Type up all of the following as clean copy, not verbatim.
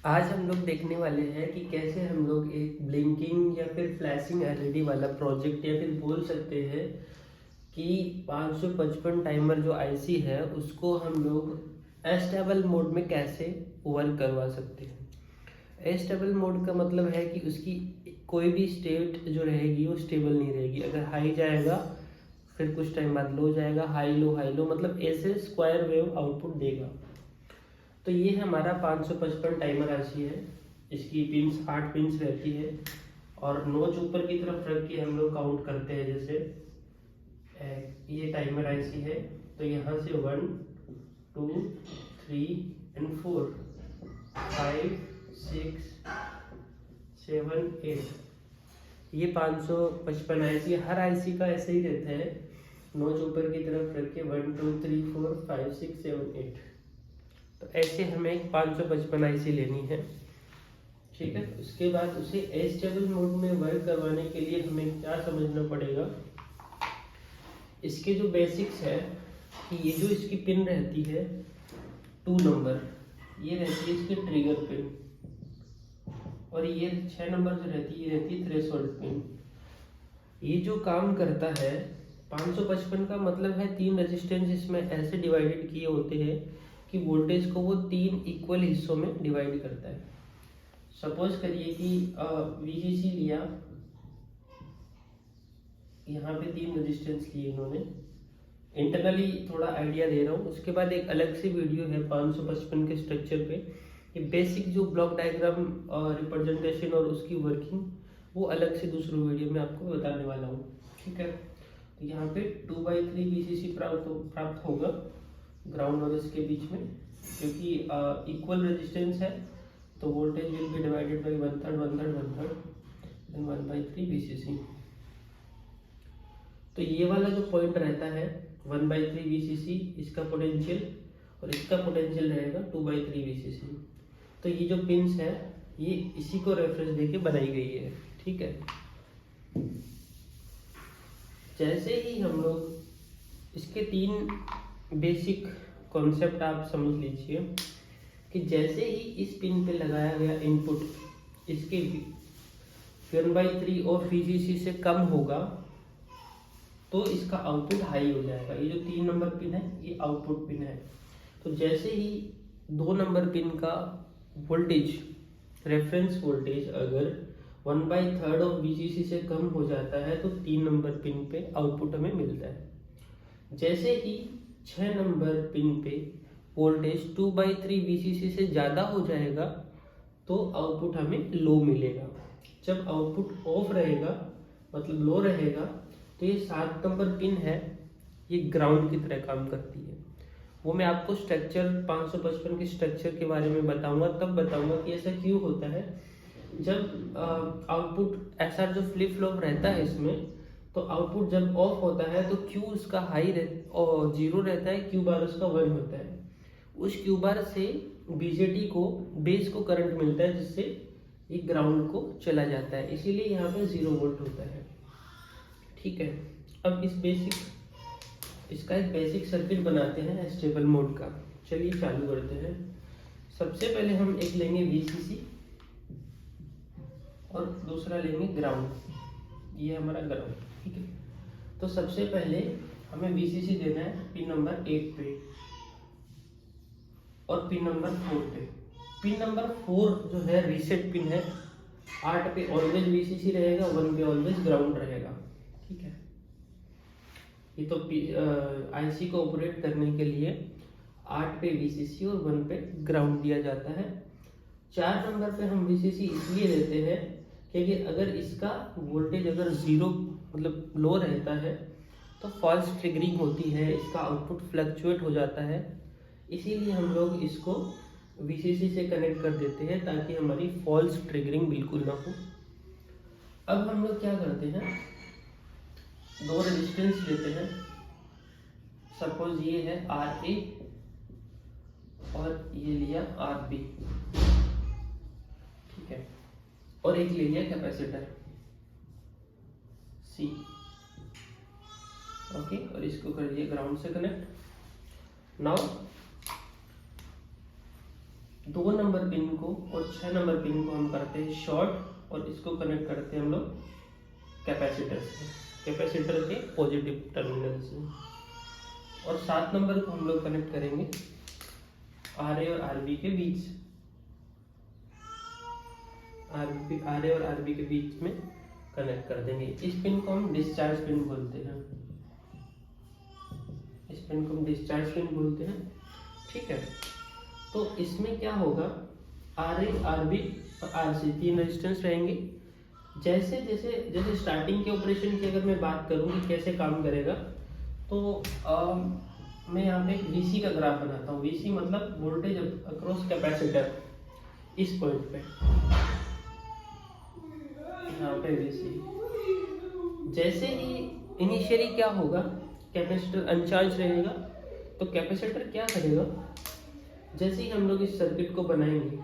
आज हम लोग देखने वाले हैं कि कैसे हम लोग एक ब्लिंकिंग या फिर फ्लैशिंग एलईडी वाला प्रोजेक्ट या फिर बोल सकते हैं कि 555 टाइमर जो आईसी है उसको हम लोग एस्टेबल मोड में कैसे वर्क करवा सकते हैं। एस्टेबल मोड का मतलब है कि उसकी कोई भी स्टेट जो रहेगी वो स्टेबल नहीं रहेगी। अगर हाई जाएगा फिर कुछ टाइम बाद लो जाएगा, हाई लो मतलब ऐसे स्क्वायर वेव आउटपुट देगा। तो ये हमारा 555 टाइमर राशि है। इसकी पिंस 8 पिंस रहती है और नोच ऊपर की तरफ रख के हम लोग काउंट करते हैं। जैसे ये टाइमर आईसी है तो यहाँ से 1 2 3 एंड 4 5 6 7 8। ये 555 आईसी, हर आईसी का ऐसे ही रहता है। नोच ऊपर की तरफ रख के 1 2 3 4 5 6 7 8। तो ऐसे हमें एक 555 आईसी लेनी है। ठीक है, उसके बाद उसे एस्टेबल मोड में वर्क करवाने के लिए हमें क्या समझना पड़ेगा। इसके जो बेसिक्स है कि ये जो इसकी पिन रहती है 2 नंबर, ये रहती है इसकी ट्रिगर पिन, और ये 6 नंबर जो रहती है ये रहती है थ्रेशोल्ड पिन। ये जो काम करता है 555 का मतलब है 3 रेजिस्टेंस इसमें ऐसे डिवाइडेड किए होते हैं कि वोल्टेज को वो 3 इक्वल हिस्सों में डिवाइड करता है। सपोज करिए कि वीजीसी लिया, यहाँ पे 3 रेजिस्टेंस लिए इन्होंने। इंटरनली थोड़ा आइडिया दे रहा हूँ, उसके बाद एक अलग से वीडियो है 555 के स्ट्रक्चर पे। ये बेसिक जो ब्लॉक डायग्राम रिप्रेजेंटेशन और उसकी वर्किंग वो अलग से दूसरे वीडियो में आपको बताने वाला हूँ। ठीक है, तो यहाँ पे 2/3 वीसीसी प्राप्त होगा ग्राउंड और इसके बीच में, क्योंकि इक्वल रेजिस्टेंस है तो voltage will be divided by 1/3 then 1/3 VCC. तो ये वाला जो पॉइंट रहता है 1/3 वीसीसी, इसका पोटेंशियल और इसका पोटेंशियल रहेगा 2/3 वीसीसी। तो ये जो पिंस है ये इसी को रेफरेंस देके बनाई गई है। ठीक है, जैसे ही हम लोग इसके 3 बेसिक कॉन्सेप्ट आप समझ लीजिए कि जैसे ही इस पिन पे लगाया गया इनपुट इसके 1/3 और वीसीसी से कम होगा तो इसका आउटपुट हाई हो जाएगा। ये जो 3 नंबर पिन है ये आउटपुट पिन है। तो जैसे ही 2 नंबर पिन का वोल्टेज, रेफरेंस वोल्टेज अगर 1/3 ऑफ वीसीसी से कम हो जाता है तो 3 नंबर पिन पे आउटपुट हमें मिलता है। जैसे ही 6 नंबर पिन पे वोल्टेज 2/3 वीसीसी से ज़्यादा हो जाएगा तो आउटपुट हमें लो मिलेगा। जब आउटपुट ऑफ रहेगा मतलब लो रहेगा तो ये 7 नंबर पिन है, ये ग्राउंड की तरह काम करती है। वो मैं आपको स्ट्रक्चर 555 के स्ट्रक्चर के बारे में बताऊंगा, तब बताऊंगा कि ऐसा क्यों होता है। जब आउटपुट ऐसा जो फ्लिप फ्लॉप रहता है इसमें, तो आउटपुट जब ऑफ होता है तो क्यू उसका हाई और 0 रहता है, क्यू बार उसका 1 होता है। उस क्यू बार से बीजेटी को बेस को करंट मिलता है जिससे ये ग्राउंड को चला जाता है, इसीलिए यहाँ पे 0 वोल्ट होता है। ठीक है, अब इसका एक बेसिक सर्किट बनाते हैं स्टेबल मोड का। चलिए चालू करते हैं। सबसे पहले हम एक लेंगे वीसीसी और दूसरा लेंगे ग्राउंड। ये हमारा ग्राउंड। ठीक है, तो सबसे पहले हमें वीसीसी देना है पिन नंबर 8 पे और पिन नंबर 4 पे। पिन नंबर 4 जो है रीसेट पिन है। 8 पे ऑलवेज वीसीसी रहेगा, 1 पे ऑलवेज ग्राउंड रहेगा। ठीक है, ये तो आईसी को ऑपरेट करने के लिए 8 पे वीसीसी और 1 पे ग्राउंड दिया जाता है। 4 नंबर पे हम वीसीसी इसलिए देते हैं क्योंकि अगर इसका वोल्टेज अगर 0 मतलब लो रहता है तो फॉल्स ट्रिगरिंग होती है, इसका आउटपुट फ्लक्चुएट हो जाता है। इसीलिए हम लोग इसको वीसीसी से कनेक्ट कर देते हैं ताकि हमारी फॉल्स ट्रिगरिंग बिल्कुल ना हो। अब हम लोग क्या करते हैं, 2 रेजिस्टेंस लेते हैं। सपोज ये है आर ए और ये लिया आर बी। ठीक है, और एक ले लिया कैपेसिटर सी। ओके, और इसको कर दिया ग्राउंड से कनेक्ट। नाउ 2 नंबर पिन को और 6 नंबर पिन को हम करते हैं शॉर्ट और इसको कनेक्ट करते हैं हम लोग कैपेसिटर से, कैपेसिटर के पॉजिटिव टर्मिनल से। और 7 नंबर को हम लोग कनेक्ट करेंगे आर ए और आर बी के बीच, आर ए और आर बी के बीच में कनेक्ट कर देंगे। इस पिन को हम डिस्चार्ज पिन बोलते हैं, इस पिन को हम डिस्चार्ज पिन बोलते हैं। ठीक है, तो इसमें क्या होगा, आर ए आर बी और आर सी 3 रेजिस्टेंस रहेंगे। जैसे जैसे जैसे स्टार्टिंग के ऑपरेशन की अगर मैं बात करूँ कि कैसे काम करेगा, तो मैं यहाँ पे VC का ग्राफ बनाता हूँ। VC मतलब वोल्टेज अक्रॉस कैपेसिटर, इस पॉइंट पे यहाँ पे VC। जैसे ही इनिशियली क्या होगा, कैपेसिटर अनचार्ज रहेगा, तो कैपेसिटर क्या करेगा, जैसे ही हम लोग इस सर्किट को बनाएंगे,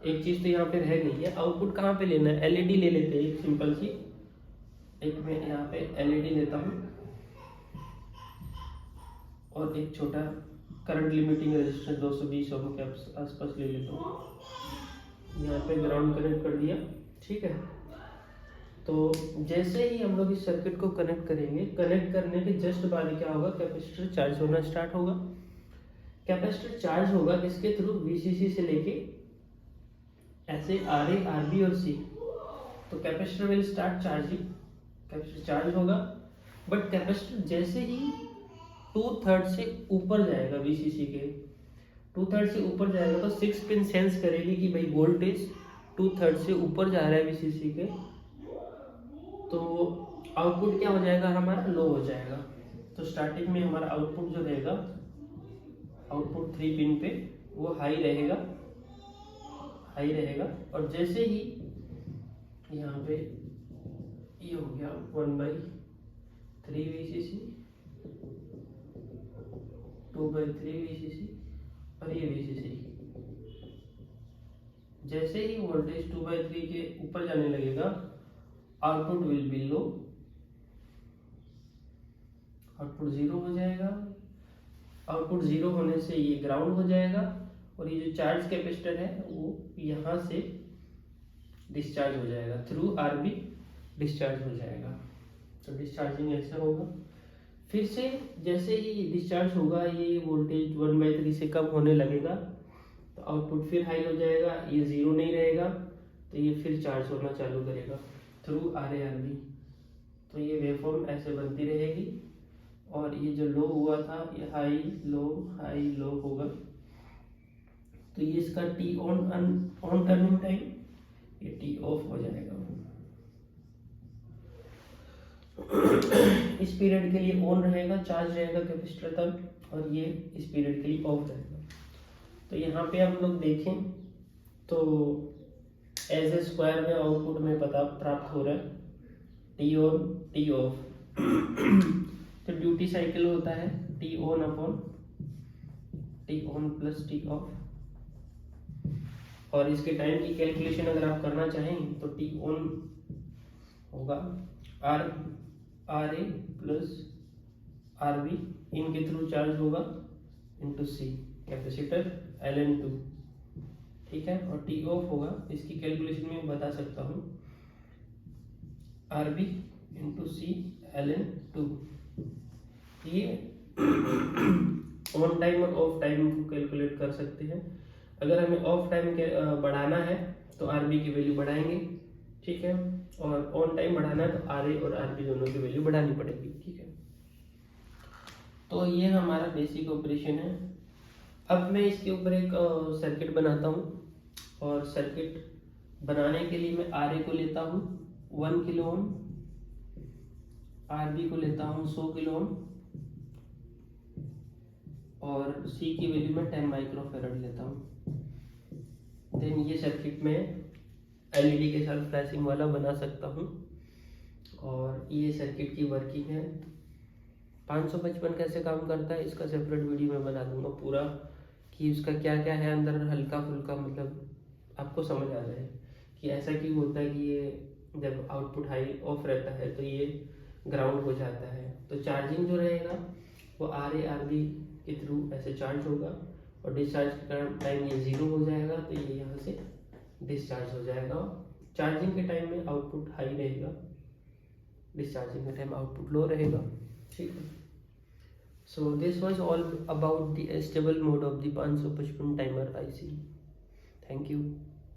एक चीज तो यहाँ पे रह गई है, आउटपुट कहाँ पे लेना है, LED ले लेते हैं एक सिंपल सी, एक मैं यहाँ पे LED लेता हूँ और एक छोटा करंट लिमिटिंग रेजिस्टेंस 220 ओम के आसपास ले लेता हूँ। यहाँ पे ग्राउंड कनेक्ट कर दिया। ठीक है, तो जैसे ही हम लोग इस सर्किट को कनेक्ट करेंगे, कनेक्ट करने के जस्ट बाद क्या होगा, कैपेसिटर चार्ज होना स्टार्ट होगा। कैपेसिटर चार्ज होगा किसके थ्रू, VCC से लेके ऐसे आर ए आर बी और सी। तो capacitor will start charging, capacitor charge होगा, बट कैपेसिटर जैसे ही 2/3 से ऊपर जाएगा, VCC के 2/3 से ऊपर जाएगा, तो 6 पिन सेंस करेगी कि भाई वोल्टेज 2/3 से ऊपर जा रहा है VCC के, तो आउटपुट क्या हो जाएगा, हमारा लो हो जाएगा। तो स्टार्टिंग में हमारा आउटपुट जो रहेगा, आउटपुट 3 पिन पे वो हाई रहेगा, हाई रहेगा। और जैसे ही यहाँ पे ये हो गया 1/3 VCC, 2/3 VCC और ये VCC, जैसे ही वोल्टेज 2/3 के ऊपर जाने लगेगा, output will be low, output 0 हो जाएगा। आउटपुट 0 होने से ये ग्राउंड हो जाएगा और ये जो चार्ज कैपेसिटर है वो यहाँ से डिस्चार्ज हो जाएगा, थ्रू आरबी डिस्चार्ज हो जाएगा। तो डिस्चार्जिंग ऐसा होगा। फिर से जैसे ही डिस्चार्ज होगा, ये वोल्टेज 1/3 से कम होने लगेगा, तो आउटपुट फिर हाई हो जाएगा, ये 0 नहीं रहेगा, तो ये फिर चार्ज होना चालू करेगा through R A R B. तो ये वेवफॉर्म ऐसे बनती रहेगी और ये जो लो हुआ था ये हाई लो होगा। तो ये इसका टी ऑन टर्निंग टाइम, ये टी ऑफ हो जाएगा। इस पीरियड के लिए ऑन रहेगा, चार्ज रहेगा कैपेसिटर तक, और ये इस पीरियड के लिए ऑफ रहेगा। तो यहाँ पे हम लोग देखें तो एज ए स्क्वायर में आउटपुट में पता प्राप्त हो रहा है टी ऑन टी ऑफ। तो ड्यूटी साइकिल होता है T on upon T on plus T of. और इसके टाइम की कैलकुलेशन अगर आप करना चाहें तो टी ऑन होगा R A plus R B, इनके थ्रू चार्ज होगा इंटू सी कैपेसिटर Ln2। ठीक है, और टी ऑफ होगा, इसकी कैलकुलेशन में बता सकता हूँ आर बी इंटू सी Ln2। ये ऑन टाइम और ऑफ टाइम को कैलकुलेट कर सकते हैं। अगर हमें ऑफ टाइम के बढ़ाना है तो आर बी की वैल्यू बढ़ाएंगे, ठीक है, और ऑन टाइम बढ़ाना है तो आर ए और आर बी दोनों की वैल्यू बढ़ानी पड़ेगी। ठीक है, तो ये हमारा बेसिक ऑपरेशन है। अब मैं इसके ऊपर एक सर्किट बनाता हूँ, और सर्किट बनाने के लिए मैं आर ए को लेता हूँ 1 किलो ओम, आर बी को लेता हूँ 100 किलो ओम, और सी की वैल्यू में 10 माइक्रोफेरेड लेता हूँ। देन ये सर्किट में एलईडी के साथ फ्लैशिंग वाला बना सकता हूँ। और ये सर्किट की वर्किंग है। 555 कैसे काम करता है इसका सेपरेट वीडियो में बना दूंगा पूरा, कि उसका क्या क्या है अंदर, हल्का फुल्का मतलब आपको समझ आ जाए कि ऐसा क्यों होता है कि ये जब आउटपुट हाई ऑफ रहता है तो ये ग्राउंड हो जाता है। तो चार्जिंग जो रहेगा वो आर ए आर बी के थ्रू ऐसे चार्ज होगा, और डिस्चार्ज के टाइम ये 0 हो जाएगा, तो ये यहाँ से डिस्चार्ज हो जाएगा। चार्जिंग के टाइम में आउटपुट हाई रहेगा, डिस्चार्जिंग के टाइम आउटपुट लो रहेगा। ठीक है। So this was all about the stable mode of the 555 timer IC। Thank you.